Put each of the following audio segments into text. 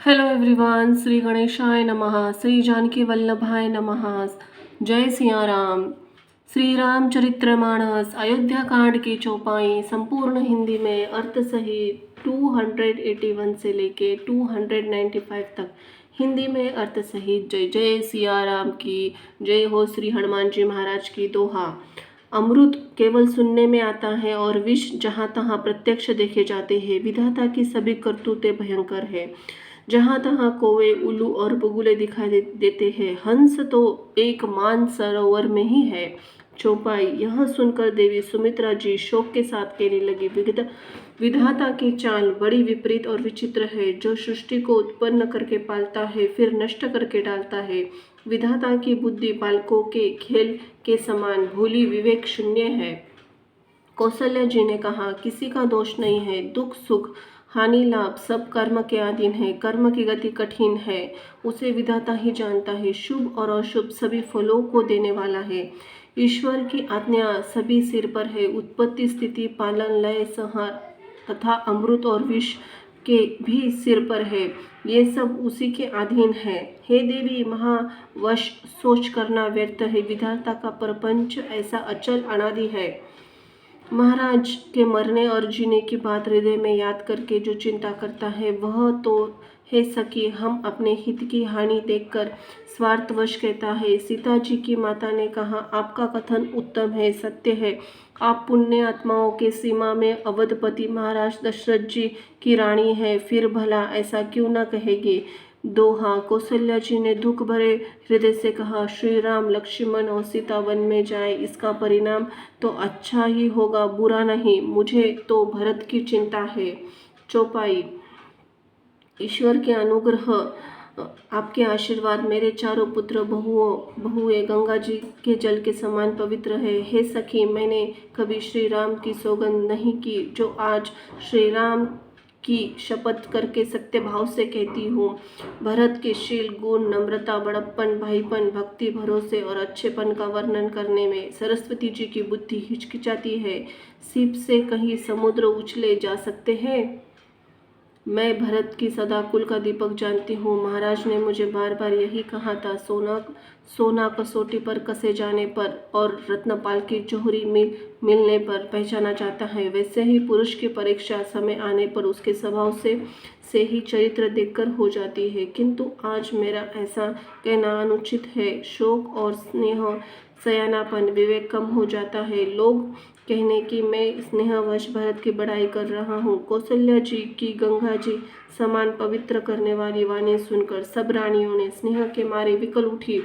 Hello everyone, Shri गणेशाय नमः। श्री जानकी वल्लभाय नमः। जय सिया राम। श्री रामचरितमानस अयोध्या कांड की चौपाई संपूर्ण हिंदी में अर्थ सहित 281 से लेके 295 तक हिंदी में अर्थ सहित। जय जय सिया राम की जय हो। श्री हनुमान जी महाराज की दोहा। अमृत केवल सुनने में आता है और विष जहाँ तहाँ प्रत्यक्ष देखे जाते हैं। विधाता की सभी करतूतें भयंकर है। जहाँ तहाँ कौवे, उल्लू और बगुले दिखाई देते हैं। हंस तो एक मान सरोवर में ही है। चौपाई। यह सुनकर देवी सुमित्रा जी शोक के साथ कहने लगी, विधाता की चाल बड़ी विपरीत और विचित्र है। जो सृष्टि को उत्पन्न करके पालता है फिर नष्ट करके डालता है। विधाता की बुद्धि बालकों के खेल के समान भोली विवेक शून्य है। कौशल्या जी ने कहा, किसी का दोष नहीं है। दुख सुख हानि लाभ सब कर्म के अधीन है। कर्म की गति कठिन है, उसे विधाता ही जानता है। शुभ और अशुभ सभी फलों को देने वाला है। ईश्वर की आज्ञा सभी सिर पर है। उत्पत्ति स्थिति पालन लय संहार तथा अमृत और विष के भी सिर पर है। ये सब उसी के अधीन है। हे देवी, महावश सोच करना व्यर्थ है। विधाता का प्रपंच ऐसा अचल अनादि है। महाराज के मरने और जीने की बात हृदय में याद करके जो चिंता करता है वह तो है सखी, हम अपने हित की हानि देखकर स्वार्थवश कहता है। सीता जी की माता ने कहा, आपका कथन उत्तम है, सत्य है। आप पुण्य आत्माओं के सीमा में अवधपति महाराज दशरथ जी की रानी है, फिर भला ऐसा क्यों न कहेगी। दोहा। कौशल्या जी ने दुख भरे हृदय से कहा, श्री राम लक्ष्मण और सीता वन में जाए, इसका परिणाम तो अच्छा ही होगा, बुरा नहीं। मुझे तो भरत की चिंता है। चौपाई। ईश्वर के अनुग्रह, आपके आशीर्वाद मेरे चारों पुत्र बहुए गंगा जी के जल के समान पवित्र है। हे सखी, मैंने कभी श्री राम की सौगंध नहीं की, जो आज श्री राम की शपथ करके सत्य भाव से कहती हूँ। भरत के शील गुण नम्रता बड़प्पन भाईपन भक्ति भरोसे और अच्छेपन का वर्णन करने में सरस्वती जी की बुद्धि हिचकिचाती है। सीप से कहीं समुद्र उछले जा सकते हैं। मैं भरत की सदा कुल का दीपक जानती हूँ। महाराज ने मुझे बार बार यही कहा था, सोना कसौटी पर कसे जाने पर और रत्नपाल की जोहरी मिलने पर पहचाना जाता है, वैसे ही पुरुष की परीक्षा समय आने पर उसके स्वभाव से ही चरित्र देखकर हो जाती है। किंतु आज मेरा ऐसा कहना अनुचित है। शोक और स्नेह सयानापन विवेक कम हो जाता है। लोग कहने की मैं स्नेहवश भरत की बड़ाई कर रहा हूँ। कौशल्या जी की गंगा जी समान पवित्र करने वाली वाणी सुनकर सब रानियों ने स्नेह के मारे विकल उठी।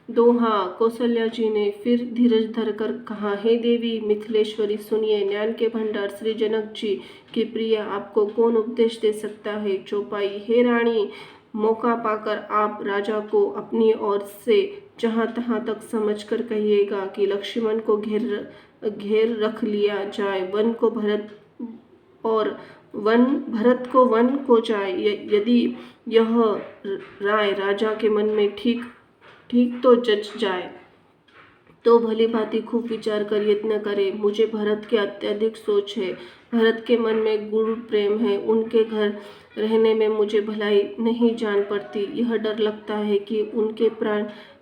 दोहा। कौशल्या जी ने फिर धीरज धरकर कहा, हे देवी मिथिलेश्वरी, सुनिए, ज्ञान के भंडार श्री जनक जी की प्रिय, आपको कौन उपदेश दे सकता है। चौपाई। हे रानी, मौका पाकर आप राजा को अपनी ओर से जहाँ तहाँ तक समझकर कहिएगा कि लक्ष्मण को घेर रख लिया जाए, वन को भरत को जाए। यदि यह राय राजा के मन में ठीक तो जच जाए तो भली भांति खूब विचार कर यत्न करे। मुझे भरत की अत्यधिक सोच है। भरत के मन में गुरु प्रेम है। उनके घर रहने में मुझे भलाई नहीं जान पड़ती। यह डर लगता है कि उनके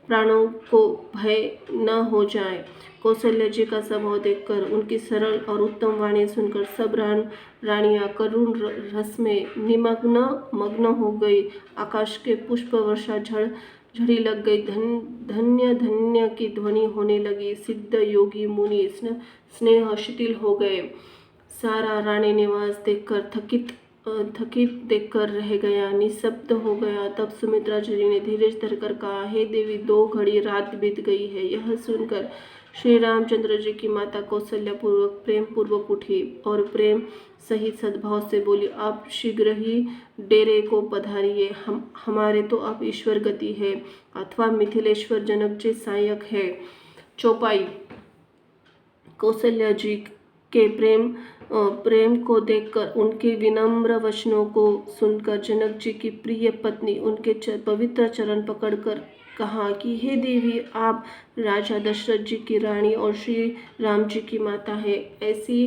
प्राणों को भय न हो जाए। कौशल्या जी का स्वभाव देखकर, उनकी सरल और उत्तम वाणी सुनकर सब रानियां करुण रस में मग्न हो गई। आकाश के पुष्प वर्षा झड़ी लग गई। धन्य धन्य की ध्वनि होने लगी। सिद्ध योगी मुनि स्नेह शिथिल हो गए। सारा रानी निवास देखकर थकित देखकर रह गया, निशब्द हो गया। तब सुमित्रा जी ने धीरज धरकर कहा, हे देवी, 2 घड़ी रात बीत गई है। यह सुनकर श्री रामचंद्र जी की माता कौशल्या प्रेम पूर्वक उठी और प्रेम सहित सद्भाव से बोली, आप शीघ्र ही डेरे को पधारिए। हमारे तो अब ईश्वर गति है अथवा मिथिलेश्वर जनक जी सहायक है। चौपाई। कौशल्या जी के प्रेम को देखकर, उनके विनम्र वचनों को सुनकर जनक जी की प्रिय पत्नी उनके पवित्र चरण पकड़कर कहा कि हे देवी, आप राजा दशरथ जी की रानी और श्री राम जी की माता है। ऐसी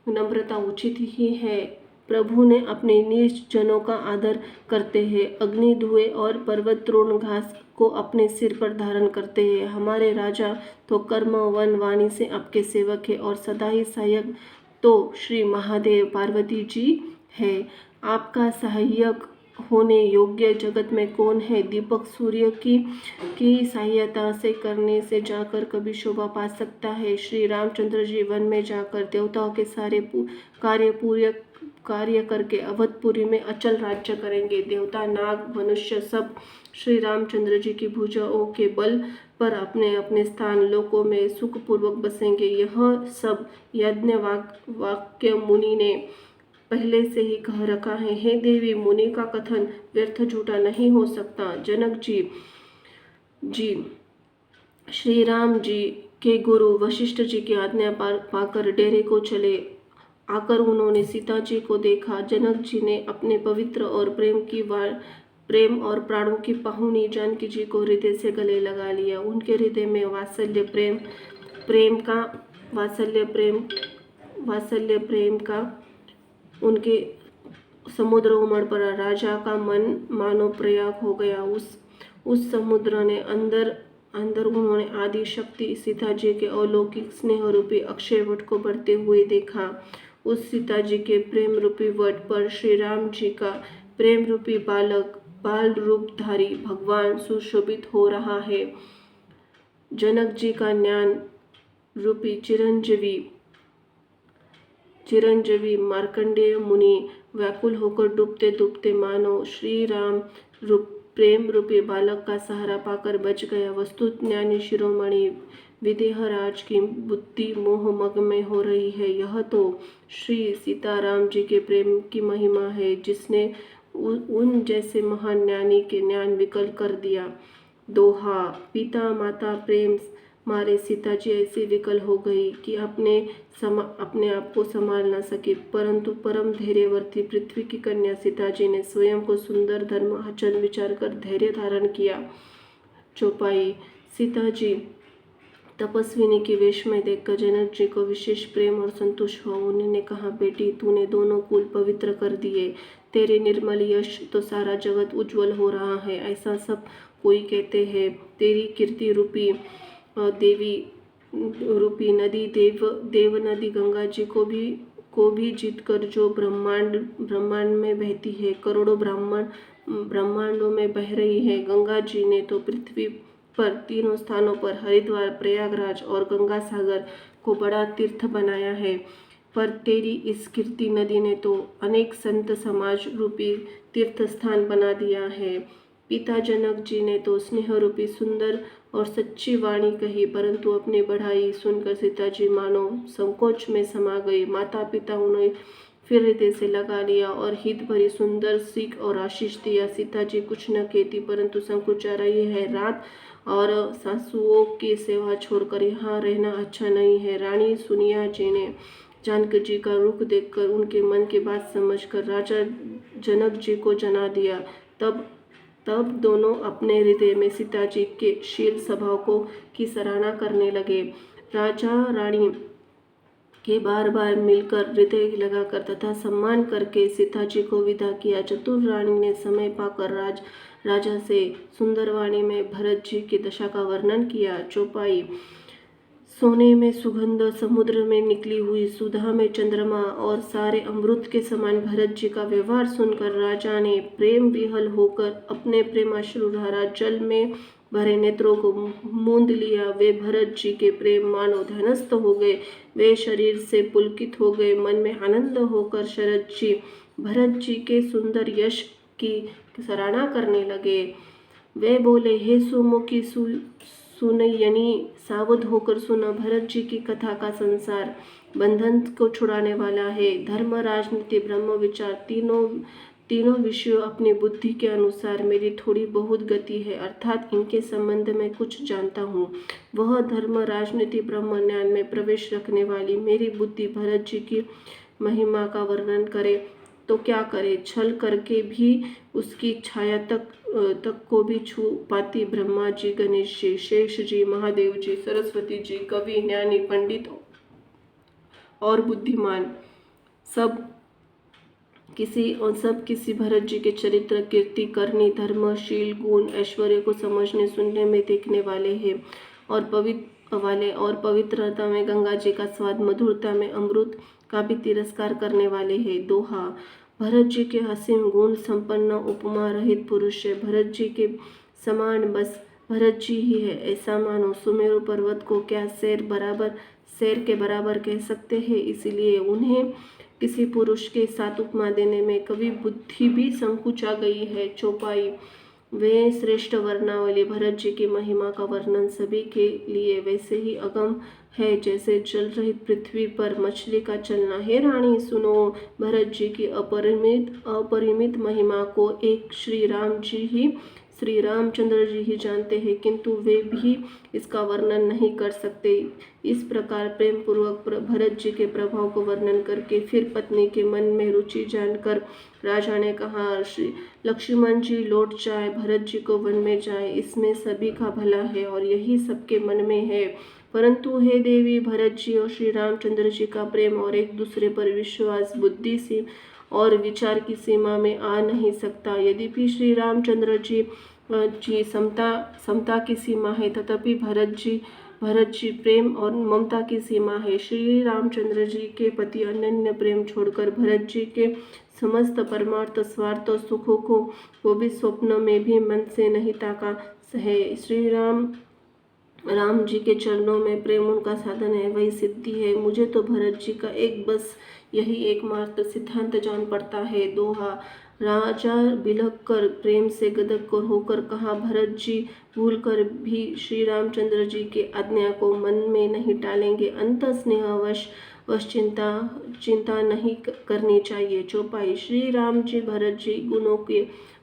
नम्रता उचित ही है। प्रभु ने अपने नीच जनों का आदर करते हैं, अग्नि धुएं और पर्वत तृण घास को अपने सिर पर धारण करते हैं। हमारे राजा तो कर्म वन वाणी से आपके सेवक है और सदा ही सहायक तो श्री महादेव पार्वती जी है। आपका सहायक होने योग्य जगत में कौन है? दीपक सूर्य की सहायता से करने से जाकर कभी शोभा पा सकता है। श्री रामचंद्र जी वन में जाकर देवताओं के सारे कार्य करके अवधपुरी में अचल राज्य करेंगे। देवता, नाग, मनुष्य सब श्री रामचंद्र जी की भुजाओं के बल पर अपने अपने स्थान लोकों में सुखपूर्वक बसेंगे। यह सब याज्ञवल्क्य मुनि ने पहले से ही कह रखा है। हे देवी, मुनि का कथन व्यर्थ झूठा नहीं हो सकता। जनक जी श्री राम जी के गुरु वशिष्ठ जी की आज्ञा पाकर डेरे को चले। आकर उन्होंने सीता जी को देखा। जनक जी ने अपने पवित्र और प्रेम और प्राणों की पाहुनी जानकी जी को हृदय से गले लगा लिया। उनके हृदय में वात्सल्य प्रेम का उनके समुद्र उमड़ पड़ा। राजा का मन मानो प्रयाग हो गया। उस समुद्र ने अंदर उन्होंने आदि शक्ति सीता जी के अलौकिक स्नेह रूपी अक्षय वट को बढ़ते हुए देखा। उस सीता जी के प्रेम रूपी वट पर श्री राम जी का प्रेम रूपी बाल रूपधारी भगवान सुशोभित हो रहा है। जनक जी का ज्ञान रूपी चिरंजीवी मार्कंडेय मुनि व्याकुल होकर डूबते डूबते मानो श्री राम प्रेम रूपी बालक का सहारा पाकर बच गया। वस्तुत ज्ञानी शिरोमणि विदेहराज की बुद्धि मोह मग में हो रही है। यह तो श्री सीताराम जी के प्रेम की महिमा है, जिसने उन जैसे महान ज्ञानी के ज्ञान विकल कर दिया। दोहा: पिता माता प्रेम मारे सीता जी ऐसी विकल हो गई कि अपने आप को संभाल न सके, परंतु परम धैर्यवर्ती पृथ्वी की कन्या सीता जी ने स्वयं को सुंदर धर्म आचरण विचार कर धैर्य धारण किया। चौपाई: सीता जी तपस्विनी की वेश में देखकर जनक जी को विशेष प्रेम और संतोष हुआ। उन्होंने कहा, बेटी, तूने दोनों कुल पवित्र कर दिए। तेरे निर्मल यश तो सारा जगत उज्जवल हो रहा है, ऐसा सब कोई कहते हैं। तेरी कीर्ति रूपी देवी रूपी नदी देव नदी गंगा जी को भी जीतकर जो ब्रह्मांड में बहती है, करोड़ों ब्रह्मांडों में बह रही है। गंगा जी ने तो पृथ्वी पर तीनों स्थानों पर हरिद्वार, प्रयागराज और गंगा सागर को बड़ा तीर्थ बनाया है, पर तेरी इस कीर्ति नदी ने तो अनेक संत समाज रूपी तीर्थ स्थान बना दिया है। पिता जनक जी ने तो स्नेह रूपी सुंदर और सच्ची वाणी कही, परंतु अपनी बढ़ाई सुनकर सीता जी मानो संकोच में समा गई। माता पिता उन्हें फिर हृदय से लगा लिया और हित भरी सुंदर सीख और आशीष दिया। सीता जी कुछ न कहती, परंतु संकोचा रही है। रात और सासुओं की सेवा छोड़कर यहाँ रहना अच्छा नहीं है। रानी सुनिया जी ने जानकी जी का रुख देखकर उनके मन की बात समझकर राजा जनक जी को जना दिया। तब दोनों अपने हृदय में सीता जी के शील स्वभाव की सराहना करने लगे। राजा रानी के बार बार मिलकर हृदय लगाकर तथा सम्मान करके सीता जी को विदा किया। चतुर रानी ने समय पाकर राजा से सुंदरवाणी में भरत जी की दशा का वर्णन किया। चौपाई: सोने में सुगंध, समुद्र में निकली हुई सुधा में चंद्रमा और सारे अमृत के समान भरत जी का व्यवहार सुनकर राजा ने प्रेम विहल होकर अपने प्रेमाश्रुधारा जल में भरे नेत्रों को मूंद लिया। वे भरत जी के प्रेम मानो ध्यानस्थ हो गए। वे शरीर से पुलकित हो गए। मन में आनंद होकर शरद जी भरत जी के सुंदर यश की सराहना करने लगे। वे बोले, हे सुमुखी सुनयनी, सावध होकर सुना। भरत जी की कथा का संसार बंधन को छुड़ाने वाला है। धर्म, राजनीति, ब्रह्म विचार तीनों विषयों अपनी बुद्धि के अनुसार मेरी थोड़ी बहुत गति है, अर्थात इनके संबंध में कुछ जानता हूँ। वह धर्म, राजनीति, ब्रह्म ज्ञान में प्रवेश रखने वाली मेरी बुद्धि भरत जी की महिमा का वर्णन करे तो क्या करे, छल करके भी उसकी छाया तक को भी छू पाती। ब्रह्मा जी, गणेश जी, शेष जी, महादेव जी, सरस्वती जी, कवि, ज्ञानी, पंडित और बुद्धिमान सब किसी भरत जी के चरित्र, कीर्ति, करनी, धर्म, शील, गुण, ऐश्वर्य को समझने सुनने में देखने वाले हैं और पवित्रता में गंगा जी का स्वाद, मधुरता में अमृत का भी तिरस्कार करने वाले हैं। दोहा। भरत जी के असीम गुण संपन्न उपमा रहित पुरुष है। भरत जी के समान बस भरत जी ही है ऐसा मानो। सुमेरु पर्वत को क्या शेर के बराबर कह सकते हैं। इसलिए उन्हें किसी पुरुष के साथ उपमा देने में कभी बुद्धि भी संकुचा गई है। चौपाई। वे श्रेष्ठ वर्णावली। भरत जी की महिमा का वर्णन सभी के लिए वैसे ही अगम है जैसे जल रहित पृथ्वी पर मछली का चलना। हे रानी सुनो, भरत जी की अपरिमित महिमा को एक श्री रामचंद्र जी ही जानते हैं, किंतु वे भी इसका वर्णन नहीं कर सकते। इस प्रकार प्रेम पूर्वक भरत जी के प्रभाव को वर्णन करके फिर पत्नी के मन में रुचि जानकर राजा ने कहा, श्री लक्ष्मण जी लौट जाए, भरत जी को वन में जाए, इसमें सभी का भला है और यही सबके मन में है। परंतु हे देवी, भरत जी और श्री रामचंद्र जी का प्रेम और एक दूसरे पर विश्वास बुद्धि से और विचार की सीमा में आ नहीं सकता। यद्यपि श्री रामचंद्र जी समता की सीमा है, तथापि भरत जी प्रेम और ममता की सीमा है। श्री रामचंद्र जी के पति अनन्य प्रेम छोड़कर भरत जी के समस्त परमार्थ स्वार्थ सुखों को भी स्वप्न में भी मन से नहीं ताका है। श्री राम जी के चरणों में प्रेम उनका साधन है, वही सिद्धि है। मुझे तो भरत जी का बस यही एकमात्र सिद्धांत जान पड़ता है। दोहा। राजा बिलख कर प्रेम से गदगद होकर कहा, भरत जी भूल कर भी श्री रामचंद्र जी की आज्ञा को मन में नहीं टालेंगे। अंत स्नेहवश चिंता नहीं करनी चाहिए। चौपाई। श्री राम जी भरत जी गुणों के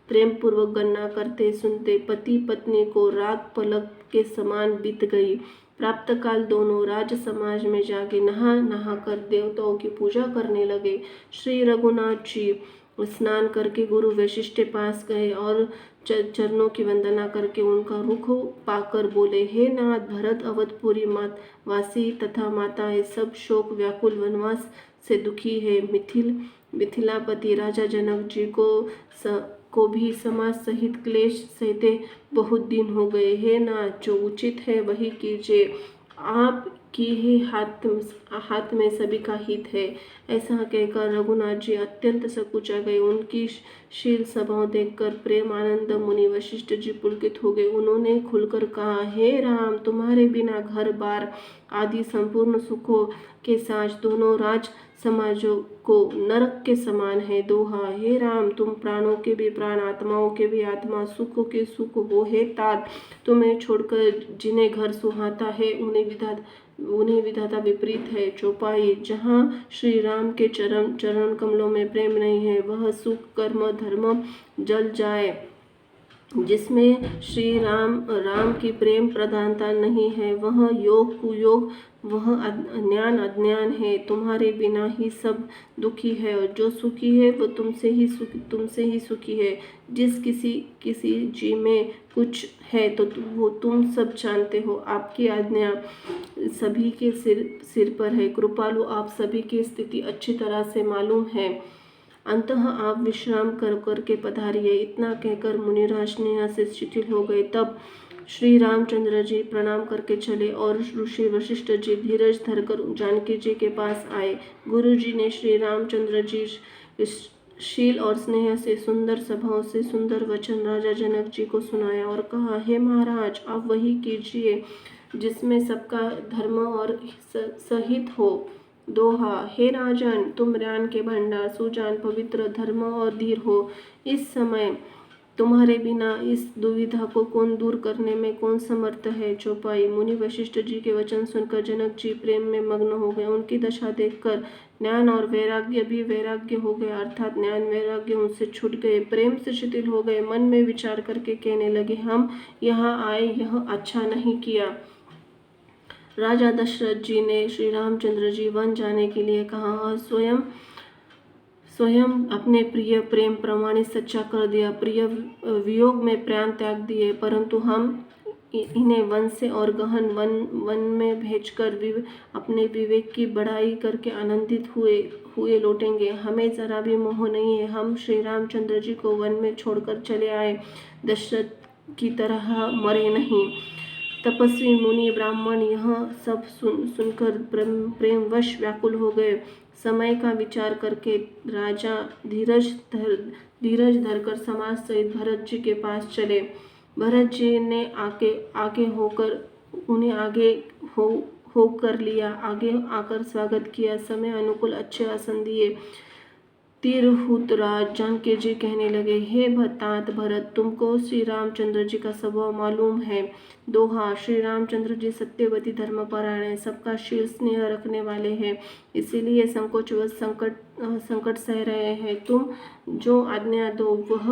प्रेम पूर्वक गणना करते सुनते पति पत्नी को रात पलक के समान बीत गई। प्राप्त काल दोनों राज समाज में जाके नहा कर देवताओं की पूजा करने लगे। श्री रघुनाथ जी स्नान करके गुरु वशिष्ठ के पास गए और चरणों की वंदना करके उनका रुख पाकर बोले, हे नाथ, भरत अवधपुरी वासी तथा माताएं सब शोक व्याकुल वनवास से दुखी है। मिथिलापति राजा जनक जी को भी समाज सहित क्लेश सहते बहुत दिन हो गए। हे नाथ, जो उचित है वही कीजिए, आप की ही हाथ में सभी का हित है। ऐसा कहकर रघुनाथ जी अत्यंत सकुचा गए। उनकी शील स्वभाव देखकर प्रेम आनंद मुनि वशिष्ठ जी पुलकित हो गए। उन्होंने खुलकर कहा, हे राम, तुम्हारे बिना घर बार आदि संपूर्ण सुखों के साथ दोनों राज समाजों को नरक के समान है। दोहा। हे राम, तुम प्राणों के भी प्राण, आत्माओं के भी आत्मा, सुखों के सुख हो। हे तात, तुम्हें छोड़कर जिन्हें घर सुहाता है उन्हें विधाता विपरीत है। चौपाई। जहाँ श्री राम के चरण कमलों में प्रेम नहीं है, वह सुख कर्म धर्म जल जाए। जिसमें श्री राम की प्रेम प्रधानता नहीं है, वह योग कुयोग, वह ज्ञान अज्ञान है। तुम्हारे बिना ही सब दुखी है और जो सुखी है वो तुमसे ही सुखी है। जिस किसी जी में कुछ है तो वो तुम सब जानते हो। आपकी आज्ञा सभी के सिर पर है। कृपालु, आप सभी की स्थिति अच्छी तरह से मालूम है। अंततः आप विश्राम कर के पधारिए। इतना कहकर मुनिराज स्नेह से शिथिल हो गए। तब श्री रामचंद्र जी प्रणाम करके चले और ऋषि वशिष्ठ जी धीरज धरकर जानकी जी के पास आए। गुरु जी ने श्री रामचंद्र जी शील और स्नेह से सुंदर स्वभाव से सुंदर वचन राजा जनक जी को सुनाया और कहा, हे महाराज, आप वही कीजिए जिसमें सबका धर्म और सहित हो। दोहा। हे राजन, तुम ज्ञान के भंडार, सुजान, पवित्र, धर्म और धीर हो। इस समय तुम्हारे बिना इस दुविधा को कौन दूर करने में कौन समर्थ है। चौपाई। मुनि वशिष्ठ जी के वचन सुनकर जनक जी प्रेम में मग्न हो गए। उनकी दशा देखकर ज्ञान और वैराग्य भी वैराग्य हो गए, अर्थात ज्ञान वैराग्य उनसे छूट गए, प्रेम से शिथिल हो गए। मन में विचार करके कहने लगे, हम यहाँ आए यह अच्छा नहीं किया। राजा दशरथ जी ने श्री रामचंद्र जी वन जाने के लिए कहा और स्वयं अपने प्रिय प्रेम प्रमाणित सच्चा कर दिया। प्रिय वियोग में प्राण त्याग दिए, परंतु हम इन्हें वन से और गहन वन में भेजकर अपने विवेक की बढ़ाई करके आनंदित हुए लौटेंगे। हमें जरा भी मोह नहीं है। हम श्री रामचंद्र जी को वन में छोड़कर चले आए, दशरथ की तरह मरे नहीं। तपस्वी मुनि ब्राह्मण यह सब सुनकर प्रेमवश व्याकुल हो गए। समय का विचार करके राजा धीरज धरकर समाज सहित भरत जी के पास चले। भरत जी ने आगे होकर लिया, आगे आकर स्वागत किया, समय अनुकूल अच्छे आसन दिए। तिरहुत राज जानकी जी कहने लगे, हे तात भरत, तुमको श्री रामचंद्र जी का स्वभाव मालूम है। दोहा, श्री रामचंद्र जी सत्यवती धर्मपरायण है, सबका शील स्नेह रखने वाले हैं, इसीलिए संकोचवश संकट सह रहे हैं। तुम जो आज्ञा दो वह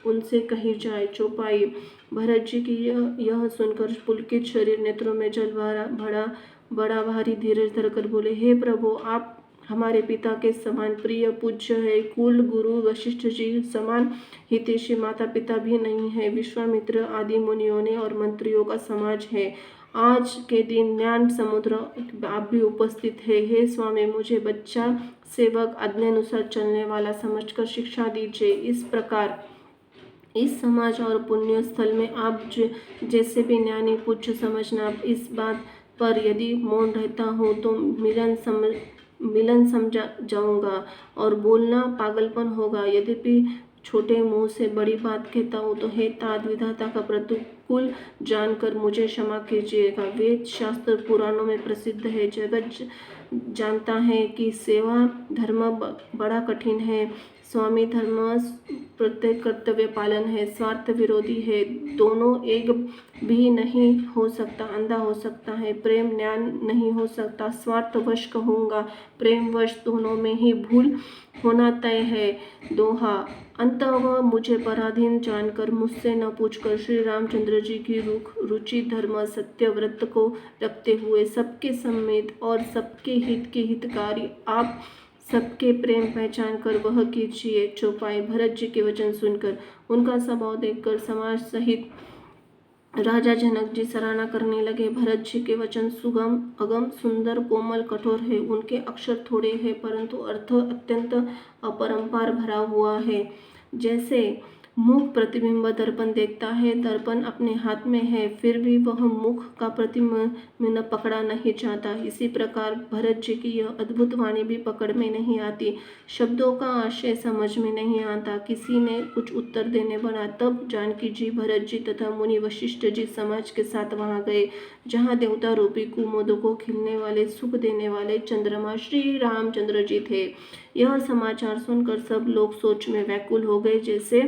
उनसे कही जाए। चौपाई। भरत जी की यह सुनकर पुलकित शरीर, नेत्रों में जल बड़ा भारी धीरज धरकर बोले, हे प्रभु, आप हमारे पिता के समान प्रिय पूज्य है। कुल गुरु वशिष्ठ जी समान हितैषी माता पिता भी नहीं है। विश्वामित्र आदि मुनियों ने और मंत्रियों का समाज है। आज के दिन ज्ञान समुद्र आप भी उपस्थित है। हे स्वामी, मुझे बच्चा सेवक आज्ञानुसार चलने वाला समझकर शिक्षा दीजिए। इस प्रकार इस समाज और पुण्य स्थल में आप जैसे भी ज्ञानी पूज्य समझना। इस बात पर यदि मौन रहता हूँ तो मिलन समझा जाऊंगा और बोलना पागलपन होगा। यद्यपि छोटे मुंह से बड़ी बात कहता हूँ तो हे तात, विधाता का प्रतिकूल जानकर मुझे क्षमा कीजिएगा। वेद शास्त्र पुराणों में प्रसिद्ध है, जगत जानता है कि सेवा धर्म बड़ा कठिन है। स्वामी धर्म प्रत्येक कर्तव्य पालन है, स्वार्थ विरोधी है, दोनों एक भी नहीं हो सकता, अंधा हो सकता है। प्रेम ज्ञान नहीं हो सकता, स्वार्थवश कहूँगा, प्रेमवश दोनों में ही भूल होना तय है। दोहा, अंततः मुझे पराधीन जानकर मुझसे न पूछकर श्री रामचंद्र जी की रुचि धर्म सत्य व्रत को रखते हुए सबके सम्मित और सबके हित के हितकारी आप सबके प्रेम पहचान कर वह कीजिए। चौपाई। भरत जी के वचन सुनकर, उनका स्वभाव देखकर समाज सहित राजा जनक जी सराहना करने लगे। भरत जी के वचन सुगम, अगम, सुंदर, कोमल, कठोर है। उनके अक्षर थोड़े हैं परंतु अर्थ अत्यंत अपरंपार भरा हुआ है। जैसे मुख प्रतिबिंब दर्पण देखता है, दर्पण अपने हाथ में है, फिर भी वह मुख का प्रतिबिंब पकड़ा नहीं जाता। इसी प्रकार भरत जी की यह अद्भुत वाणी भी पकड़ में नहीं आती, शब्दों का आशय समझ में नहीं आता। किसी ने कुछ उत्तर देने बना, तब जानकी जी, भरत जी तथा मुनि वशिष्ठ जी समाज के साथ वहां गए, जहाँ देवता रूपी कुमुद को खिलने वाले, सुख देने वाले चंद्रमा श्री रामचंद्र जी थे। यह समाचार सुनकर सब लोग सोच में व्याकुल हो गए, जैसे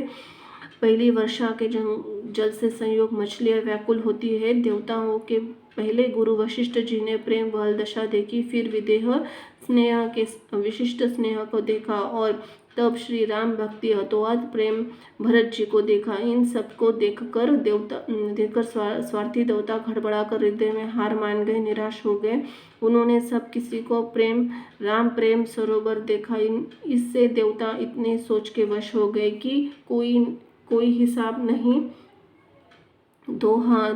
पहली वर्षा के जल से संयोग मछलियां व्याकुल होती है। देवताओं के पहले गुरु वशिष्ठ जी ने प्रेम वहल दशा देखी, फिर विदेह स्नेह के विशिष्ट स्नेह को देखा और तब श्री राम भक्ति अतोअत प्रेम भरत जी को देखा। इन सबको देखकर स्वार्थी देवता घड़बड़ाकर हृदय में हार मान गए, निराश हो गए। उन्होंने सब किसी को राम प्रेम सरोवर देखा। इससे देवता इतने सोच के वश हो गए कि कोई हिसाब नहीं। दोहा,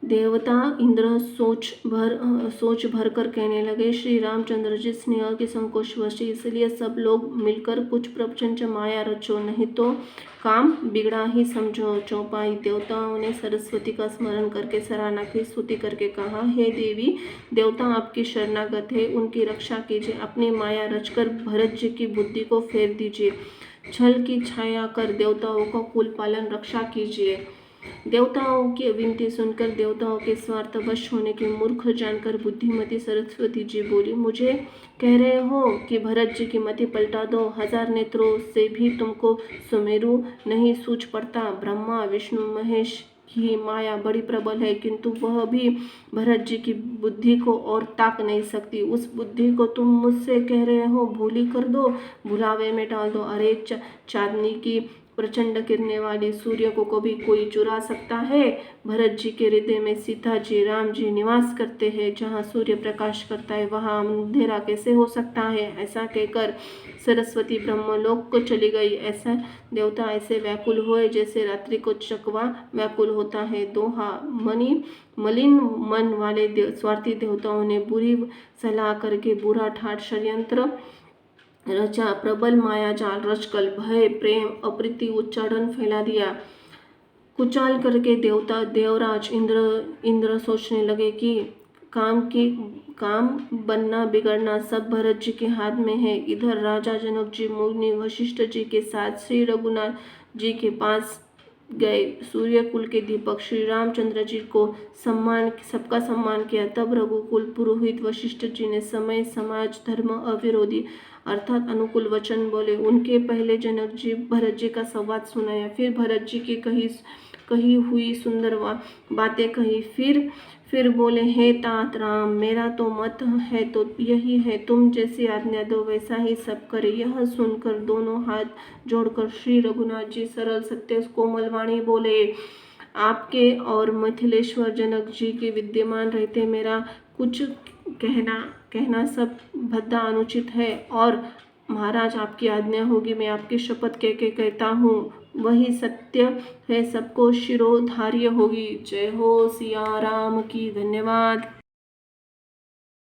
देवता इंद्र सोच भर कर कहने लगे, श्री रामचंद्र जी स्नेह के संकोचवश, इसलिए सब लोग मिलकर कुछ प्रपंच माया रचो, नहीं तो काम बिगड़ा ही समझो। चौपाई। देवताओं ने सरस्वती का स्मरण करके सराहना की, स्तुति करके कहा, हे देवी, देवता आपकी शरणागत है, उनकी रक्षा कीजिए, अपनी माया रचकर भरत जी की बुद्धि को फेर दीजिए, छल की छाया कर देवताओं का कुल पालन रक्षा कीजिए। देवताओं की विनती सुनकर देवताओं के स्वार्थवश होने के मूर्ख जानकर बुद्धिमती सरस्वती जी बोली, मुझे कह रहे हो कि भरत जी की मति पलटा दो, 1000 नेत्रों से भी तुमको सुमेरु नहीं सूझ पड़ता। ब्रह्मा विष्णु महेश की माया बड़ी प्रबल है, किंतु वह भी भरत जी की बुद्धि को और ताक नहीं सकती। उस बुद्धि को तुम मुझसे कह रहे हो भूली कर दो, भुलावे में डाल दो। अरे चांदनी की प्रचंड गिरने वाली सूर्य को कभी कोई चुरा सकता है? भरत जी के हृदय में सीता जी राम जी निवास करते हैं। जहाँ सूर्य प्रकाश करता है वहाँ अंधेरा कैसे हो सकता है? ऐसा कहकर सरस्वती ब्रह्मलोक को चली गई। ऐसा देवता ऐसे व्याकुल हुए जैसे रात्रि को चकवा व्याकुल होता है। दोहा मलिन मन वाले स्वार्थी देवताओं ने बुरी सलाह करके बुरा ठाठ षड्यंत्र रचा, प्रबल माया जाल रचकर भय प्रेम अप्रीति उच्चारण फैला दिया। कुचाल करके देवराज इंद्र सोचने लगे कि काम बनना बिगड़ना सब भरत जी के हाथ में है। इधर राजा जनक जी मुनि वशिष्ठ जी के साथ श्री रघुनाथ जी के पास गए। सूर्य कुल के दीपक श्री रामचंद्र जी को सबका सम्मान किया। तब रघुकुल पुरोहित वशिष्ठ जी ने समय समाज धर्म अविरोधी अर्थात अनुकूल वचन बोले। उनके पहले जनक जी भरत जी का संवाद सुनाया, फिर भरत जी की कही हुई सुंदर बातें कही। फिर बोले, हे तात राम, मेरा तो मत है तो यही है, तुम जैसी आज्ञा दो वैसा ही सब करे। यह सुनकर दोनों हाथ जोड़कर श्री रघुनाथ जी सरल सत्य कोमल वाणी बोले, आपके और मिथिलेश्वर जनक जी के विद्यमान रहते मेरा कुछ कहना सब भद्दा अनुचित है, और महाराज आपकी आज्ञा होगी मैं आपकी शपथ कह के कहता हूँ, वही सत्य है, सबको शिरोधार्य होगी। जय हो सिया राम की। धन्यवाद।